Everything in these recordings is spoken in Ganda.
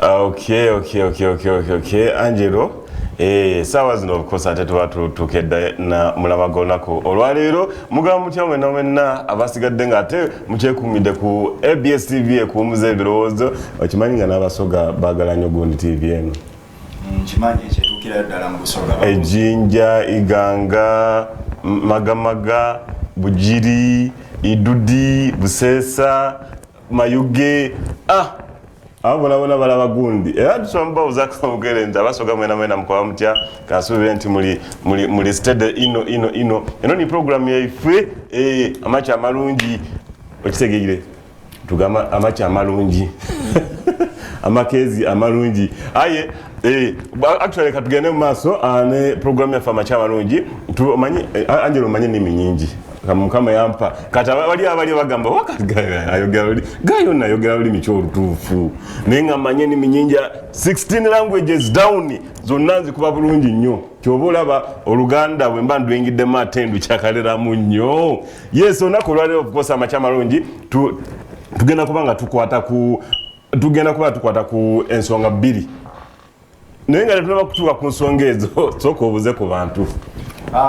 Okay. Angelo. Sawa zino of course ate tuba tukedda na mulaba gonako olwaleero mugaba mutya mwenna abasigadde nga ate mukyekumidde ku ABS TV ekuumuza ebirowoozo okimanyi nga n'abasoga baagala nnyo gundi TV eno kimanyi kyetuukira ddala mu busoga ejjinja iganga magamaga bugiri idudi buseesa mayuge abona balaba gundi era tusomba uzakamugereza nti abasoga mwena mukola mutya kasuubire nti muli steady ino ni program yaife amachi amalungi okitegekire tugama amachi amalungi amakezi amalungi aye actually katugende mu maaso ne program ya amachi amalungi tumanyi Angelo manye nimi nyingi kama yampa kata bali bagamba ayogera luli micho olutuufu nenga manye ni minyinja 16 languages down zonna zikuba bulungi nnyo kyoba olaba oluganda bwe mba ndwengidde matendu kyakaleramu nnyo yes onakolwalero of course amachi amalungi tugenda kuba tukwata ku ensonga bbiri naye nga tetunaba kutuuka ku nsonga ezo sooka obuze ku bantu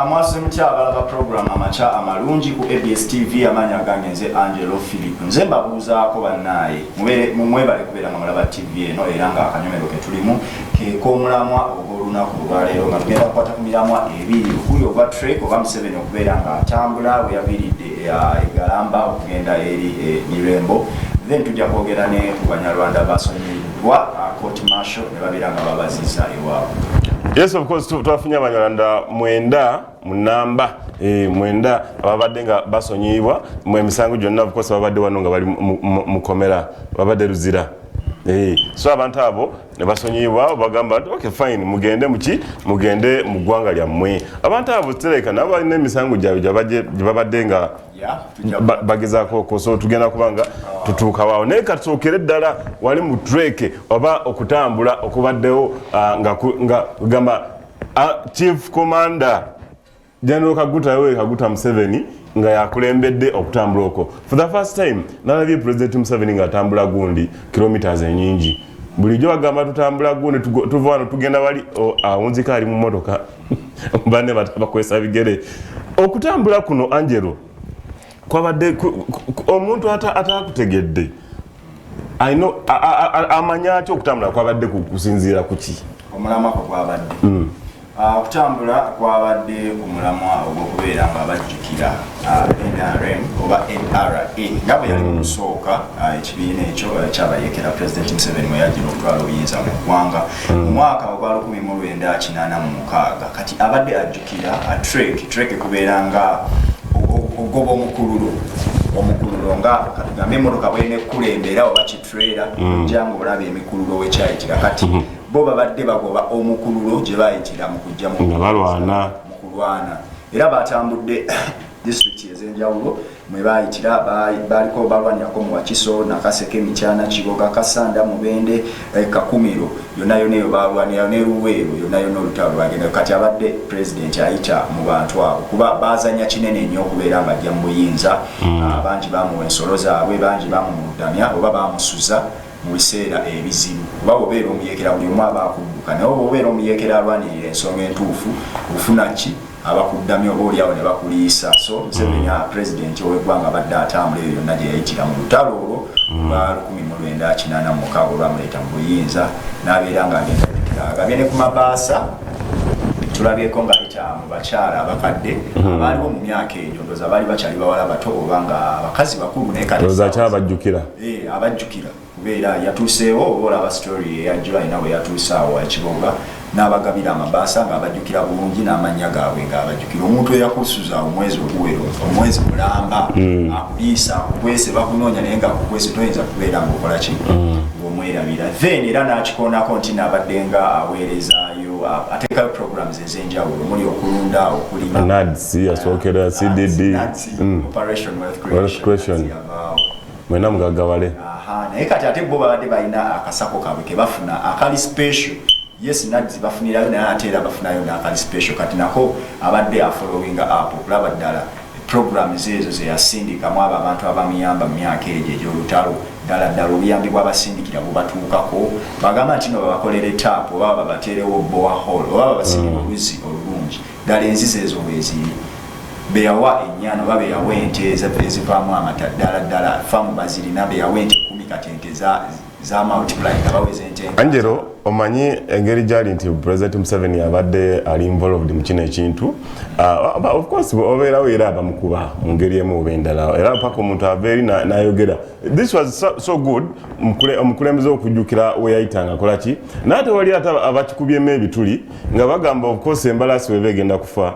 mwasi mutya abalaba program amacha amalungi ku ABS TV amanya gange nze Angelo Philip nze mbabuuzaako bannaye mwebale kubeera nga mulaba TV eno era nga akanyomero ke tulimu keek'omulamwa ogw'olunaku olwaleero nga tugenda kukwata ku miramwa ebiri okuli ova Trek oba Museveni okubeera nga atambula we yaviiridde egalamba okugenda eri Mirembo then tujja kwogera ne ku Banyarwanda basonyiddwa court martial ne babeera nga babaziza ewaabwe. Yes, of course, tuwafunya Banyarwanda mwenda munamba mwenda ababadde nga basonyiibwa mu emisango gyonna of course babadde wano nga bali mukomera babadde Luzira. So abantu abo ne basonyiibwa bagamba okay fine mugende mu ggwanga lyammwe. Abantu abo tereka nabo balina emisango gyabwe babadde nga bagezaako so tugenda kubanga tutuuka waawo naye katusookere ddala wali mu Trek oba okutambula okubaddewo nga gamba Chief Commander General Kaguta Museveni nga yakulembedde okutambula okwo for the first time nalabye President Museveni nga atambula gundi kilometers enyingi bulijjo bagamba tutambula gundi tuva wano tugenda wali awunzika ali mu motoka banne bakwesa bigere okutambula kuno Angelo kwabadde omuntu atakutegedde amanya ki okutambula kwabadde kusinziira kuki omulamwa kwabadde okutambula kwabadde ku mulamwa ogw'okubeera nga bajjukira NRM oba NRA nga bwe yali mu kusooka ekibiina ekyo kyabayekera President Museveni mwe yagira okutwala obuyinza mu ggwanga mu mwaka ogwa 1986 kati abadde ajjukira Trek kubeera nga ogoba omukululo nga katugambe emmotoka bwenekulembera oba kitrera jangu olaba emikululo wekyayitira kati bo babadde bagoba omukululo gye bayitira mu kujja mu kulwana era batambudde district ez'enjawulo mwe bayitira baliko balwanyako mu Wakiso Nakaseke Mikyana Kiboga Kasanda Mubende Kakumiro yonna eyo balwanira ne Luweero yonna olutalo lwagenda kati abadde president ayita mu bantu abo kuba bazanya kinene nnyo okubeera nga ajja mu buyinza bangi bamuwa ensolo zaabwe bangi bamumudamya oba bamusuza mu biseera ebizibu oba obeera omuyekera buli omu aba akudduka naye oba obeera omuyekera alwanirira ensonga entuufu ofuna ki abakuddamya oba oliawo ne bakuliisa so Museveni president ow'eggwanga badde atambula eyo yonna gye yayitira mu lutalo olwo lwa 1986 olwamuleeta mu buyinza n'abeera ng'agabye ne ku mabaasa tulabyeko ng'ayita mu bakyala abakadde abaaliwo mu myaka egyo ndowooza baali bakyali bawala bato oba nga abakazi bakulu naye abajjukira abajjukira kubeera yatuuseewo oba olaba story eyajjula ayina bwe yatuusaawo Ekiboga n'abagabira amabaasa ng'abajjukira bulungi n'amannya gaabwe ng'abajjukira omuntu eyakusuza omwezi oguwero omwezi mulamba akuliisa akukwese bakunoonya naye ng'akukwese toyinza kubeera ng'okola ki ng'omwerabira then era n'akikoonako nti n'abadde nga aweerezaayo ateekayo programs ez'enjawulo omuli okulunda okulima NADS yasookera CDD Operation Wealth Creation mwena mugagawale naye kati ate bo babadde balina akasako kaabwe ke bafuna akali special yes NADS bafunirayo naye ate era bafunayo n'akali special kati nako abadde afollowinga up okulaba ddala programs ezo ze yasindikamu abo abantu abamuyamba mu myaka egyo egy'olutalo ddala obuyambi bw'abasindikira bubatuukako bagamba nti no babakolera etaapu oba babateerewo borehole oba babasindika oluzzi olulungi ddala enzizi ezo bweziri beyawa ennyana oba beyawa ente ezivaamu amata ddala faamu bazirina beyawa ente 10 kati ente za multiply nga baweza ente Angelo omanyi engeri gyali nti President Museveni abadde ali involved mu kino ekintu of course obeerawo era abamukuba mu ngeri emu oba endala era paka omuntu aveeri n'ayogera this was so good omukulembeze okujjukira we yayitanga akola ki naate wali ate abakikubyemu ebituli nga bagamba of course embalasi weba egenda kufa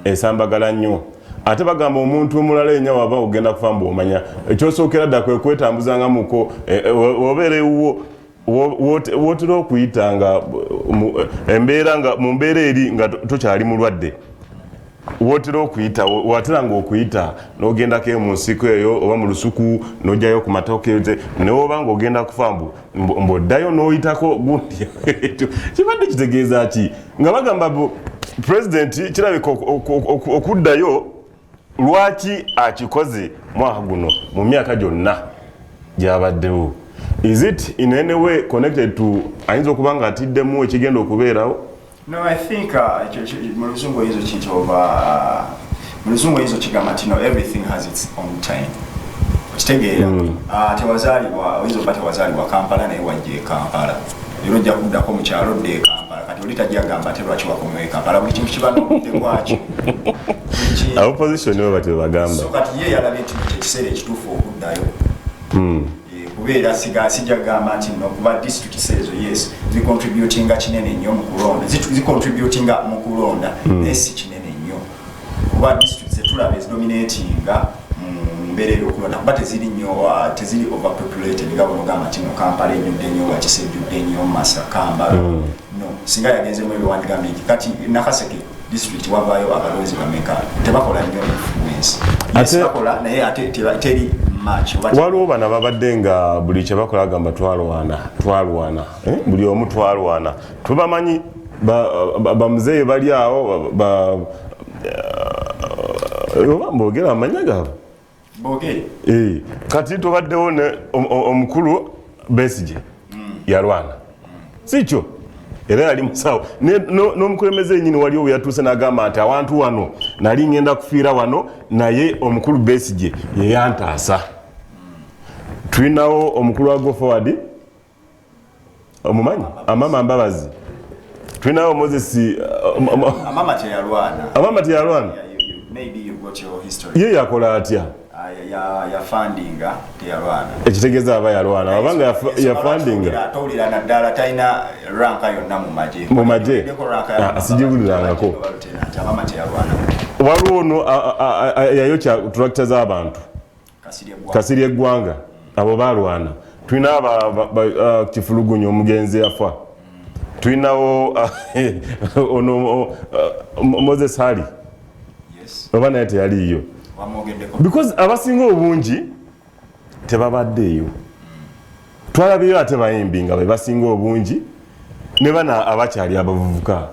esambagala nnyo ate bagamba omuntu omulala enya waba ogenda kufa mbu omanya ekyosookera dda kwe kwetambuzangamuko obeerewo wotera okuyita nga mu mbeera eri nga tokyali mulwadde wotera okuyita wateranga okuyita n'ogendako mu nsiko eyo oba mu lusuku n'ojjayo ku matooke newoba nga ogenda kufa mb'oddayo n'oyitako gundi kibadde kitegeeza ki nga bagamba pulezidenti kirabika okuddayo lwaki akikoze mwaka guno mu myaka gyonna gyabaddewo. Is it in any way connected to ayinza okuba nga atiddemu ekigenda okubeerawo? No, I think mu luzungu ezo kigamba ti no everything has its own time. Okitegeera tewazaalibwa oyinza okuba tewazaalibwa Kampala naye wajja e Kampala era ojja kuddako mu kyalo dde e Kampala kati oli tajja gamba ate lwaki wakomyewo e Kampala buli kintu kiba n'obudde bwakyo. Opposition nibo bati bagamba. So kati ye yalabye nti ekiseera ekituufu okuddayo. Kubeera sijja kugamba nti nokuba district ezo yes zicontributinga kinene nnyo mu kulonda zicontributinga mu kulonda naye si kinene nnyo kuba district zetulaba ezidominatinga mu mbeera ey'okulonda kuba teziri nnyo teziri overpopulated nga bonogamba nti no Kampala ejjudde nnyo Wakiso ejjudde nnyo Masakamba no singa yagenzemu ebiwandigambi kati Nakaseke district wavaayo abalowezi bameka tebakola nnyo influence bakola naye ate teri waliwo bana babadde nga buli kye bakola gamba twalwana buli omu twalwana tubamanyi bamuzeeyo bali awo oba mbogera amanya gaabo kati tubaddewo omukulu Besigye yalwana sikyo era yali musawo n'omukulembeze nyini waliwo yatuuse n'agamba nti awantu wano nali ngenda kufiira wano naye omukulu Besigye ye yantaasa. Tulinawo omukulu wa Go Forward omumanyi Amama Mbabazi, tulinawo Moses Amama teyalwana. Maybe you got your history. Ye yakola atya? Ya fundinga teyalwana. Ekitegeeza aba yalwana abanga ya fundinga atawulira naddala talina ranka yonna mu maje sijibulirangako. Amama teyalwana. Waliwo ono yayokya tractor z'abantu Kasirye Eggwanga abo balwana. Tulina kifulugunyo omugenzi yafa. Tulinawo ono Moses Hari oba naye teyaliyo because abasinga obungi tebabaddeeyo. Twalabiyo ate bayimbi nga be basinga obungi ne bana abakyali abavubuka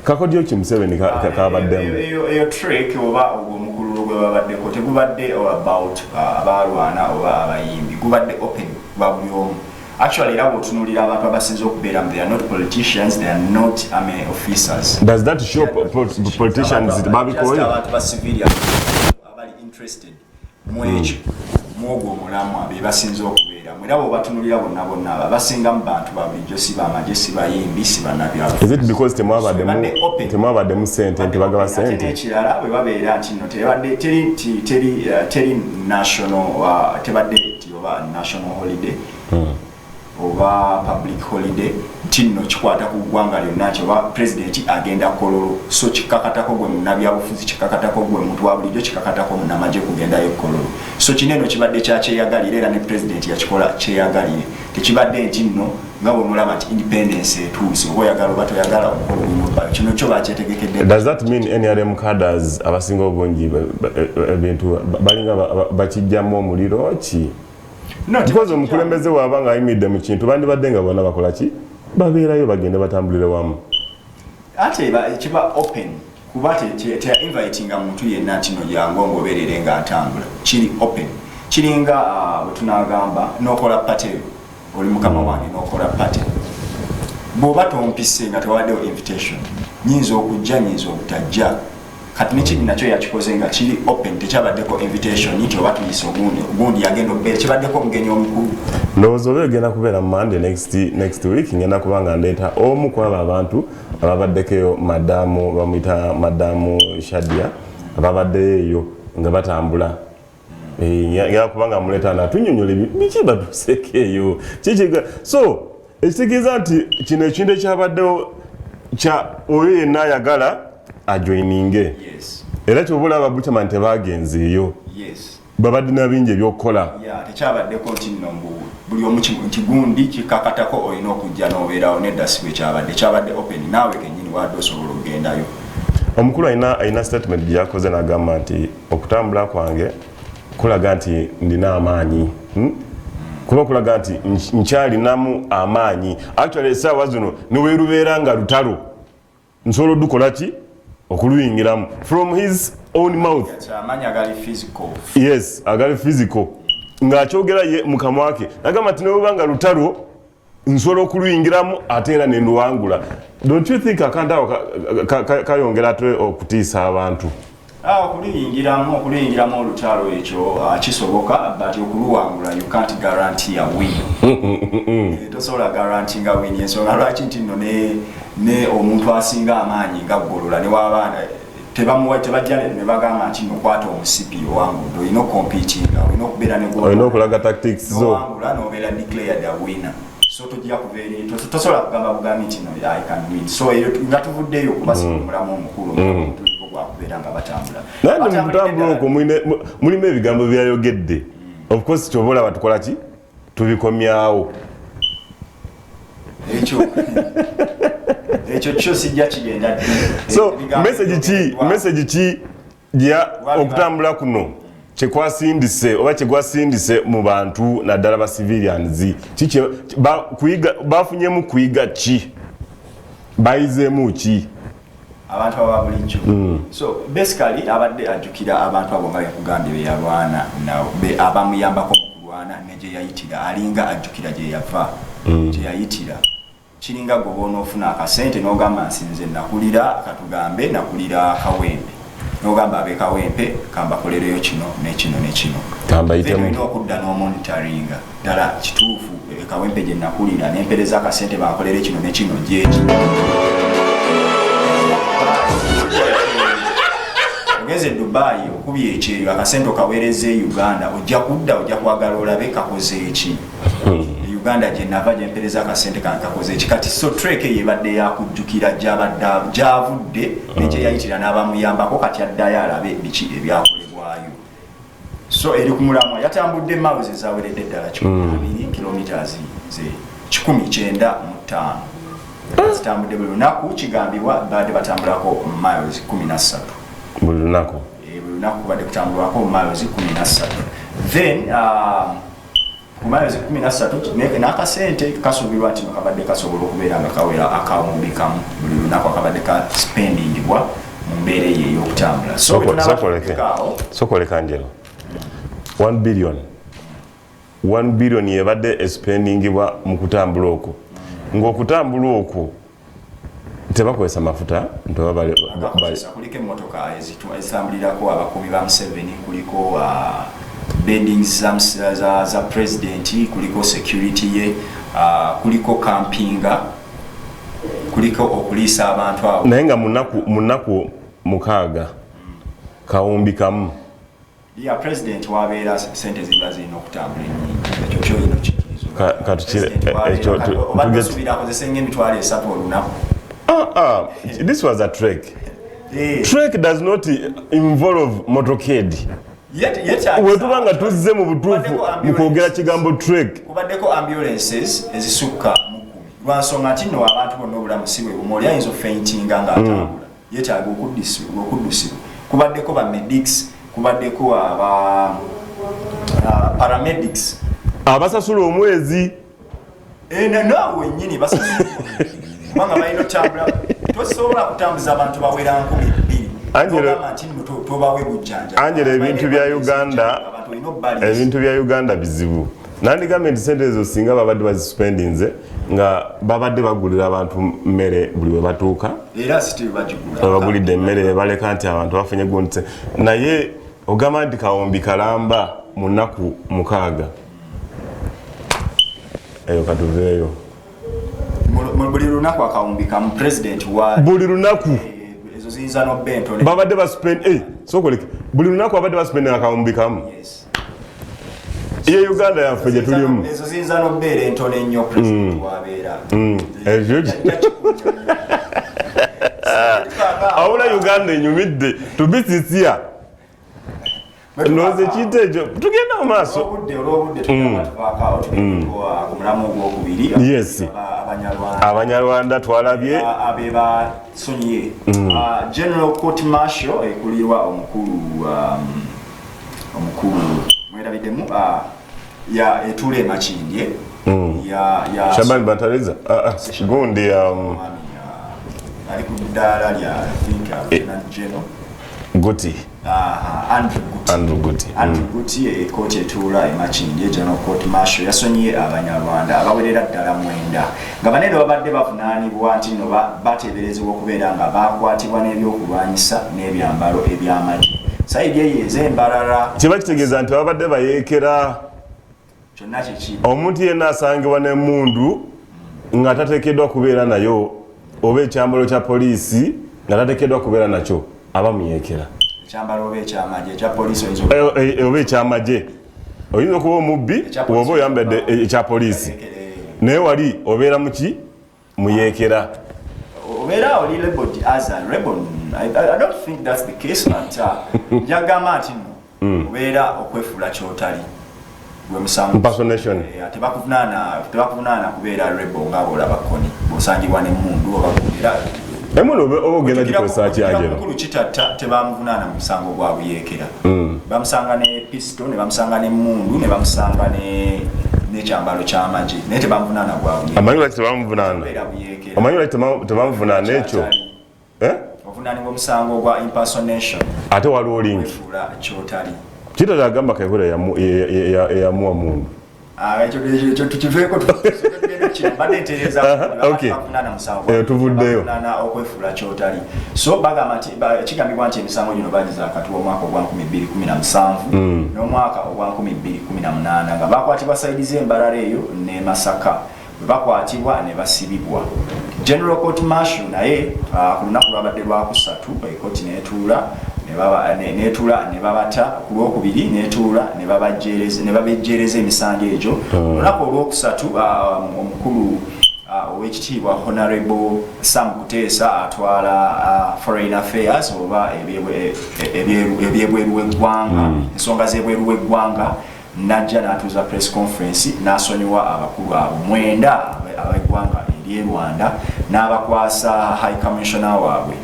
kakodyo ki Museveni kabaddemu eyo trick oba omukulu gwe babaddeko tegubadde about abalwana oba abayimbi gubadde open buli omu. Actually, era bw'otunuulira abantu abasinze okubeera they are not politicians, they are not army officers. Does that show politicians babikoye? Abantu ba civilian abali interested mu ekyo mwogwo omulamu be basinze okubeera. Era bw'obatunuulira bonna abasinga mu bantu ba bulijjo si bamagye si bayimbi si bannabyabufuzi. Is it because temwabaddemu ssente nti bagaba ssente? Ekirala bwe babeera nti no tebadde teri national tebadde oba national holiday oba public holiday tinno kikwata ku ggwanga lyonna kyoba president agenda Kololo so kikakatako gwe munnabyabufuzi kikakatako gwe muntu wa bulijjo kikakatako munnamagye kugendayo Kololo so kineno kibadde kyakyeyagalira era ne president yakikola kyeyagalire tekibadde nti nno nga bwemulaba nti independence etuuse oba oyagala oba toyagala omukolo gumuddayo kino kyo bakyetegekedde. Does that mean NRM cadres abasinga obungi ebintu balinga bakijjamu omuliro ki? No, because omukulembeze waaba nga ayimidde mu kintu bandibadde nga bonna bakola ki babeerayo bagende batambulire wamu ate kiba open kuba te inviting muntu yenna ntino jangu ngoberere nga atambula kiri open kiringa bwe tunagamba nokola pate oli mukama wange nokola pate bw'oba tompise nga tewaddewo invitation nyinza okujja nyinza obutajja kati nekidi nakyo yakikoze nga kiri open tekyabaddeko invitation nti oba tuyise ogundi yagenda okubeera kibaddeko omugenyi omukulu ndowooza oba egenda kubeera mu Monday next week ngenda kuba nga ndeeta omu kwabo abantu ababaddekeyo madamu bamuyita madamu Shadia ababaddeyo eyo nga batambula ngenda kuba nga muleeta natunyonyola biki batuseeko eyo kikiga so ekitegeeza nti kino ekintu ekyabaddewo kya oyo yenna ayagala ajoininge era kyobola ababuchaman tebagenzeeyo babadde nabingi ebyokukola tekyabaddeko nti nno buli omu kigundi kikakatako olina okujja n'obeerawo nedda si bwe kyabadde open naawe kennyini wadde osobola okugendayo omukulu alina statement gye yakoze n'agamba nti okutambula kwange kulaga nti ndina amaanyi kuba kulaga nti nkyalinamu amaanyi actually essaawa zino niweerubeera nga lutalo nsobola odukola ki okuluyingiramu from his own mouth amaanyi agali physical yes agali physical ng'akyogera ye mukamwa ke nagamba nti nebweba nga lutalo nsobola okuluyingiramu ate era nenduwangula don't you think akantu awo kayongera ate okutiisa abantu okuluyingiramu olutalo ekyo kisoboka but okuluwangula you can't guarantee a win tosobola guaranteeing a win ensonga lwaki nti nno ne omuntu asinga amaanyi nga ggolola ne wabaana tebajja ne bagamba nti nokwata omusipi owangudde olina okompitinga olina okubeera olina okulaga tactics zowangula n'obeera declared a winner so tojja kubeera tosobola kugamba bugambi nti no I can win so nga tuvuddeyo kuba mulamu omukulu tuliko gwakubeera nga batambula nandi mutambula okwo mulimu ebigambo byayogedde of course kyobola batukola ki tubikomyawo ekyo kyo sijja kigenda so message ki gya okutambula kuno kyekwasindise oba kyegwasindise mu bantu naddala ba civilians bafunyemu kuyiga ki bayizeemu ki abantu aba bulijjo so basically abadde ajjukira abantu abo nga yakugambye beyalwana abamuyambako mu kulwana negye yayitira alinga ajjukira gye yava gye yayitira kiringa gwe bonoofuna akasente n'ogamba nsinze nakulira katugambe nakulira Kawempe n'ogamba abe Kawempe kambakolereyo kino nekino nekino olina okudda n'omonitoringa ddala kituufu Kawempe gye nakulira nempereza akasente bankolere kino nekino gyeki ogeze Dubai okubye ekyeyo akasente okaweereza e Uganda ojja kudda ojja kwagala olabe kakoze eki Uganda gye nava gye mpereza akasente kankakoze eki kati so trek yebadde yakujjukira gyavudde nekye yayitira n'abamuyambako kati addayo alabe biki ebyakolebwayo so eri ku mulamwa yatambudde miles ezaweredde ddala 12 kilometers ze 19.5 zitambudde buli lunaku kigambibwa badde batambulako miles 13 buli lunaku buli lunaku badde kutambulako miles 13 then ku miles 13 n'akasente kasuubirwa nti kabadde kasobola okubeera nga kawera akawumbikamu buli lunaku akabadde ka spendingibwa mu mbeera eyo ey'okutambula sokoleka njero 1 billion yebadde espendingibwa mu kutambula okwo ng'okutambula okwo tebakozesa mafuta kuliko emmotoka ezitambulirako abakuumi ba Museveni kuliko beddings za president kuliko security ye kuliko campinga kuliko okuliisa abantu abo naye nga munaku 6 kawumbikamu ya president wabeera sente ziba zirina okutambula ennyingi ekyo kyoyina okikiriza emitwalo 3 olunaku this was a trek trek does not involve motorcade wetubanga tuzze mu butuufu mu kwogera kigambo trek kubaddeko ambulances ezisukka mu 10 lwansonga nti nno abantu bonna obulamu si bwe bumu oli ayinza ofeintinga ng'atambula yeetaaga okuddusibwa kubaddeko ba medics kubaddeko aba paramedics abasasula omwezi naawe wennyini basasula kubanga balina otambula tosobola kutambuza abantu bawera 2,000 Angela ebintu bya Uganda bizibu. Nandi government sente ezo singa babadde bazisuspendinze nga babadde bagulira abantu mmere buli we batuuka. Era still bagigula. Bagulidde emmere baleka nti abantu bafunye gonte. Naye ogamba nti kawombi kalamba mu nnaku 6. Eyo katuveeyo. Buli lunaku akawumbika mu president wa buli lunaku ezo zinza no bento babadde basuspend sokoleke buli lunaku babadde basuspend akawumbikamu. Yes. Ye Uganda yaffe gye tulimu ezo zinza no bere entone nnyo president wabeera. Ejo awula Uganda enyumidde tubisisiya noze kitejo tugenda mu maaso olwobudde tukamatwaka otukuwa ku mulamu ogwokubiri. Yes. Abanyarwanda twalabye abeba sonye General Court Martial ekulirwa omukulu mwerabiddemu ya etule Makindye ya Shaban Bantariza gundi ali ku ddala lya I think General Guti. Andrew Guti ekoti etula Makindye General Court Martial yasonyiye abanyarwanda abawerera ddala 9 nga banene babadde bavunaanibwa nti no bateeberezebwa okubeera nga bakwatibwa n'ebyokulwanyisa n'ebyambalo eby'amagye. Saidi eyeze embalala kiba kitegeeza nti babadde bayeekera kyonna kiki omuntu yenna asangibwa n'emmundu nga tateekeddwa kubeera nayo oba ekyambalo kya poliisi nga tateekeddwa kubeera nakyo aba muyeekera. Ekyambalo oba ekyamagye ekya poliisi oba ekyamagye oyinza okuba omubbi oba oyambadde ekya poliisi naye wali obeera muki muyeekera. Obeera oli labeled as a rebel. I don't think that's the case, but njagamba nti obeera okwefuula kyotali gwe musango impersonation. Tebakuvunaana kubeera rebel ng'abo olaba kkoni bw'osangibwa n'emmundu oba kubeera Emuno ogenda gikozesa kyagero. Mukulu kitatta tebamuvunaana mu musango gwa buyeekera. Bamusanga ne pistol ne bamusanga n'emmundu ne bamusanga n'ekyambalo ky'amagye naye tebamuvunaana gwa buyeekera. Amanyi lwaki tebamuvunaana? Amanyi lwaki tebamuvunaana ekyo? Ovunaanibwa omusango gwa impersonation. Ate waliwo link. Kyotali. Kitala agamba Kayihura eyamuwa mundu. Ekyo tukiveeko tuvuddeyo okwefuula kyotali. So bagamba nti kigambibwa nti emisango gino bagiza akati w'omwaka ogwa 2017 n'omwaka ogwa 2018 nga bakwatibwa sayidi z'embalala eyo ne Masaka bwe bakwatibwa ne basibibwa. General Court Martial naye ku lunaku lwabadde lwakusatu ekoti n'etuula ne babata ku lwokubiri n'etuula ne babejjeereza emisango egyo. Olunaku olwokusatu omukulu ow'ekitiibwa Honorable Sam Kuteesa atwala Foreign Affairs oba ebyebweru w'eggwanga ensonga z'ebweru w'eggwanga najja n'atuuza press conference n'asonyiwa abakulu abo 9 ab'eggwanga ery'e Rwanda n'abakwasa High Commissioner waabwe.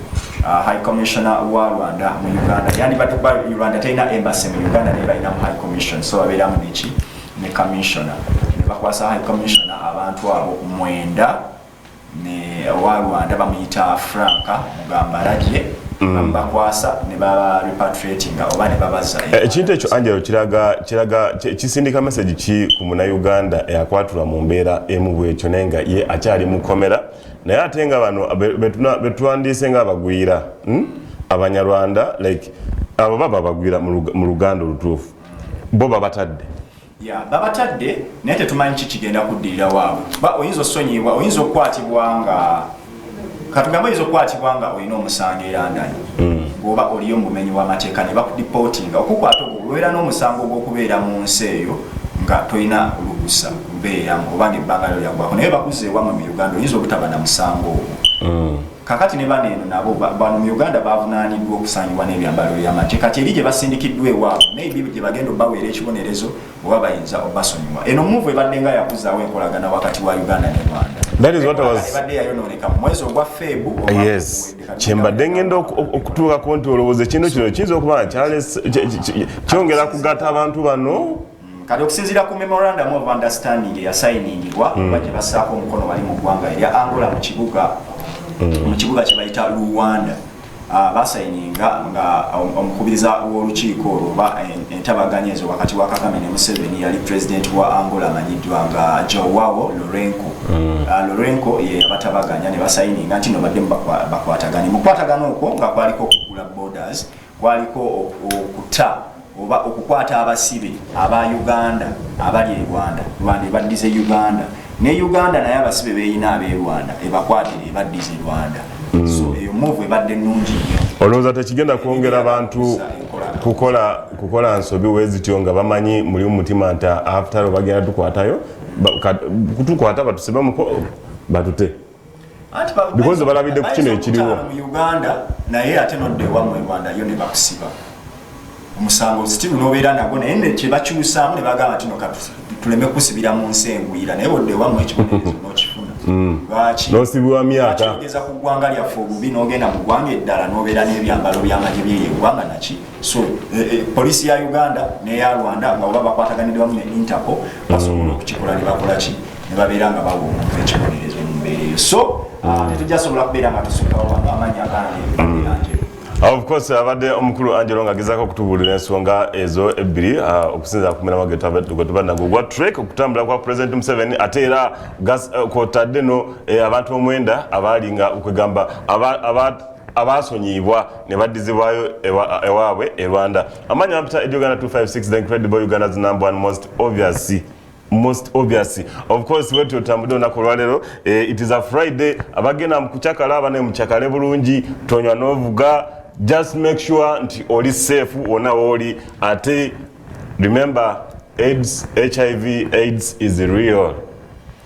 High Commissioner wa Rwanda mu Uganda yani Rwanda tena embassy mu Uganda ne balina High Commission so abeeramu ne Commissioner ne bakwasa High Commissioner abantu abo 9 ne wa Rwanda bamuyita Franka Mugambalage bakwasa ne baba repatriating oba ne babaza ekintu ekyo Angelo kiraga kisindika message ki ku muna Uganda eyakwatula mu mbeera emu bwekyo nenga ye akyali mukomera naye ate nga bano betwandiise nga abagwira abanyarwanda like abo baba bagwira mu Luganda olutuufu bo babatadde babatadde naye tetumanyi kikigenda kuddirira waabwe oyinza osonyibwa oyinza okukwatibwa nga katugamba oyinza okukwatibwa nga olina omusango era ndani bw'oba oliyo mu bumenyi bw'amateeka ne bakudipotinga okukwata obeera n'omusango gw'okubeera mu nsi eyo nga tolina olukusa kubeeramu oba ng'ebbanga lyo lyagwako naye bakuze ewammwe mu Uganda oyinza obutaba na musango ogwo. Kakati ne bano eno nabo bano mu Uganda bavunaaniddwa okusangibwa n'ebyambalo by'amagye kati eri gye basindikiddwa ewaabwe maybe gye bagenda obbaweera ekibonerezo oba bayinza obbasonyiwa. Eno muvu ebadde nga yakuzaawo enkolagana wakati wa Uganda ne Rwanda. That is what I was. Ebadde yayonooneka mu mwezi ogwa Febu. Yes. Kyembadde ngenda okutuukako nti olowooza kino kiyinza okuba kyongera kugatta abantu bano. Kati okusinziira ku memorandum of understanding eyasayiningibwa oba gye bassaako omukono bali mu ggwanga erya Angola mu kibuga kye bayita Luanda basayininga nga omukubiriza w'olukiiko olwo entabaganya ezo wakati wa Kagame ne Museveni yali president wa Angola amanyiddwa nga Joao Lourenco ye abatabaganya ne basayininga nti no badde bakwatagana mu kwatagana okwo nga kwaliko okugula borders kwaliko okuta oba okukwata abasibe aba Uganda abali e Rwanda ebaddize Uganda ne Uganda naye abasibe beeyina ab'e Rwanda ebakwatire ebaddize Rwanda so eyo move ebadde nnungi nnyo olowooza tekigenda kwongera abantu kukola nsobi wezityo nga bamanyi muli mutima nti after bagenda tukwatayo kutukwata batusiba muko batute because balabidde ku kino ekiriwo mu Uganda naye ate nodde wamwe Rwanda yo ne bakusiba omusango still nobeera nagwo naye ne kyebakyusaamu ne bagamba tino tuleme kusibira mu nsenguyira naye odde wamwe ekibonerezo n'okifuna lwaki n'osibibwa myaka ogeza ku ggwanga lyaffe obubi n'ogenda mu ggwanga eddala n'obeera n'ebyambalo by'amagye by'eggwanga naki so poliisi ya Uganda n'eya Rwanda nga oba bakwataganidde wamu ne Interpol basobola okukikola ne bakola ki ne babeera nga bawa omuntu ekibonerezo mu mbeera eyo so tetujjasobola kubeera nga tusukkawo amaanyi agandi yanjeru. Of course abadde omukulu Angelo ngagezako okutubuulira ensonga ezo ebbiri okusinza ku miramwa getubadde gwa trek okutambula kwa President Museveni ate era kwotadde no abantu omwenda abalinga okwegamba abasonyibwa ne baddizibwayo ewaabwe e Rwanda. Amanya Ampita Uganda 256 the incredible Uganda's #1 most obviously of course wetu otambudde olunaku lwaleero it is a Friday abagenda mu kucakala abane mu kyakale bulungi tonywa n'ovuga just make sure nti oli safe wona woli ate remember HIV/AIDS is real.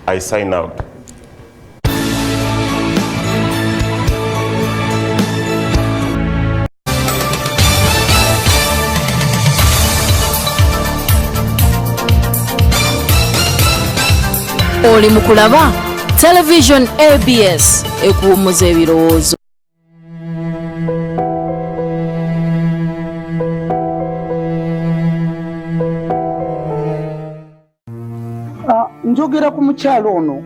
I sign out. Oli mukulaba television ABS ekuwummuza ebirowoozo. Njogera ku mukyalo ono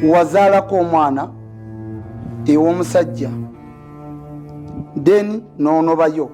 wazaalako omwana ew'omusajja then n'onobayo